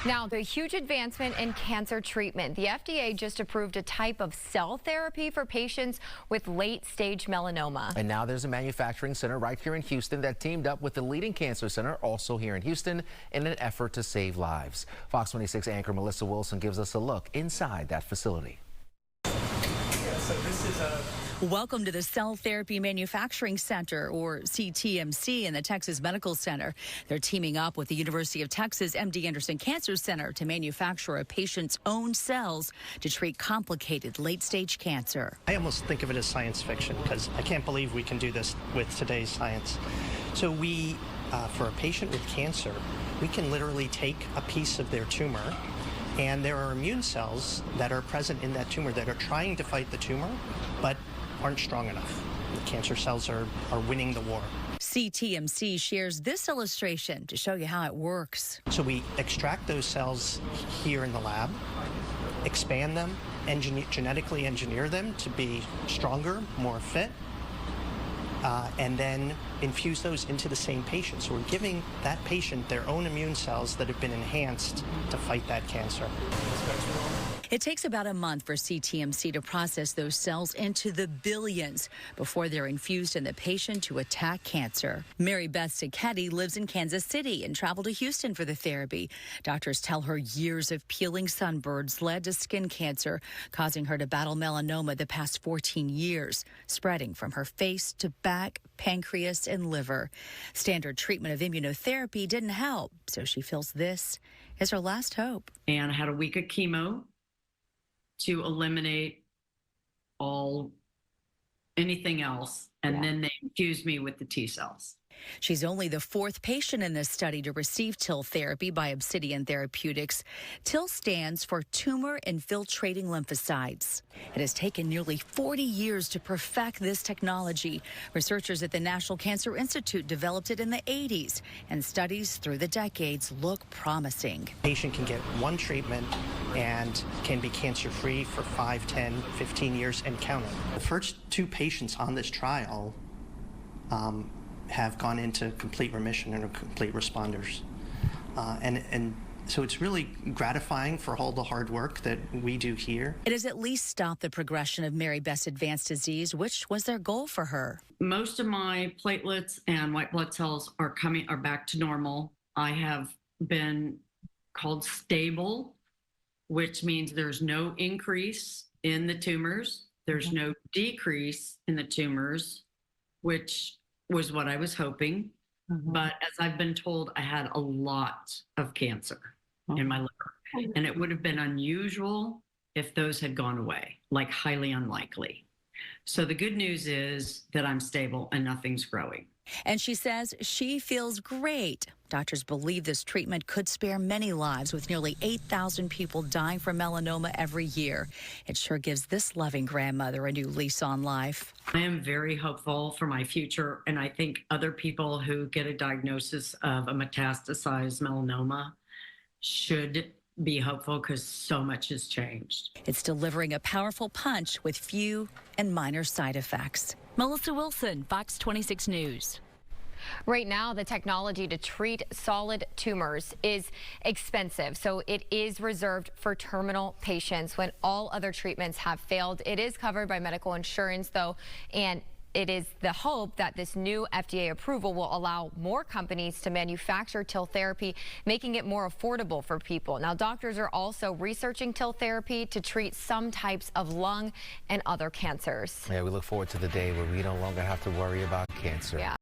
Now, the huge advancement in cancer treatment. The FDA just approved a type of cell therapy for patients with late-stage melanoma. And now there's a manufacturing center right here in Houston that teamed up with the leading cancer center, also here in Houston, in an effort to save lives. Fox 26 anchor Melissa Wilson gives us a look inside that facility. Welcome to the Cell Therapy Manufacturing Center, or CTMC, in the Texas Medical Center. They're teaming up with the University of Texas MD Anderson Cancer Center to manufacture a patient's own cells to treat complicated late-stage cancer. I almost think of it as science fiction because I can't believe we can do this with today's science. So for a patient with cancer, we can literally take a piece of their tumor, and there are immune cells that are present in that tumor that are trying to fight the tumor, but aren't strong enough. The cancer cells are winning the war. CTMC shares this illustration to show you how it works. So we extract those cells here in the lab, expand them, genetically engineer them to be stronger, more fit, and then infuse those into the same patient. So we're giving that patient their own immune cells that have been enhanced to fight that cancer. It takes about a month for CTMC to process those cells into the billions before they're infused in the patient to attack cancer. Mary Beth Sicchetti lives in Kansas City and traveled to Houston for the therapy. Doctors tell her years of peeling sunburns led to skin cancer, causing her to battle melanoma the past 14 years, spreading from her face to back, pancreas, and liver. Standard treatment of immunotherapy didn't help, so she feels this is her last hope. And I had a week of chemo to eliminate anything else, and then they infused me with the T cells. She's only the fourth patient in this study to receive TIL therapy by Obsidian Therapeutics. TIL stands for tumor infiltrating lymphocytes. It has taken nearly 40 years to perfect this technology. Researchers at the National Cancer Institute developed it in the 80s, and studies through the decades look promising. The patient can get one treatment and can be cancer-free for 5, 10, 15 years and counting. The first 2 patients on this trial have gone into complete remission and are complete responders. And so it's really gratifying for all the hard work that we do here. It has at least stopped the progression of Mary Beth's advanced disease, which was their goal for her. Most of my platelets and white blood cells are back to normal. I have been called stable, which means there's no increase in the tumors. There's no decrease in the tumors, which was what I was hoping. But as I've been told, I had a lot of cancer in my liver. And it would have been unusual if those had gone away, like highly unlikely. So the good news is that I'm stable and nothing's growing. And she says she feels great. Doctors believe this treatment could spare many lives, with nearly 8,000 people dying from melanoma every year. It sure gives this loving grandmother a new lease on life. I am very hopeful for my future, and I think other people who get a diagnosis of a metastasized melanoma should be hopeful because so much has changed. It's delivering a powerful punch with few and minor side effects. Melissa Wilson, Fox 26 News. Right now, the technology to treat solid tumors is expensive, so it is reserved for terminal patients when all other treatments have failed. It is covered by medical insurance, though, and it is the hope that this new FDA approval will allow more companies to manufacture TIL therapy, making it more affordable for people. Now, doctors are also researching TIL therapy to treat some types of lung and other cancers. Yeah, we look forward to the day where we no longer have to worry about cancer. Yeah.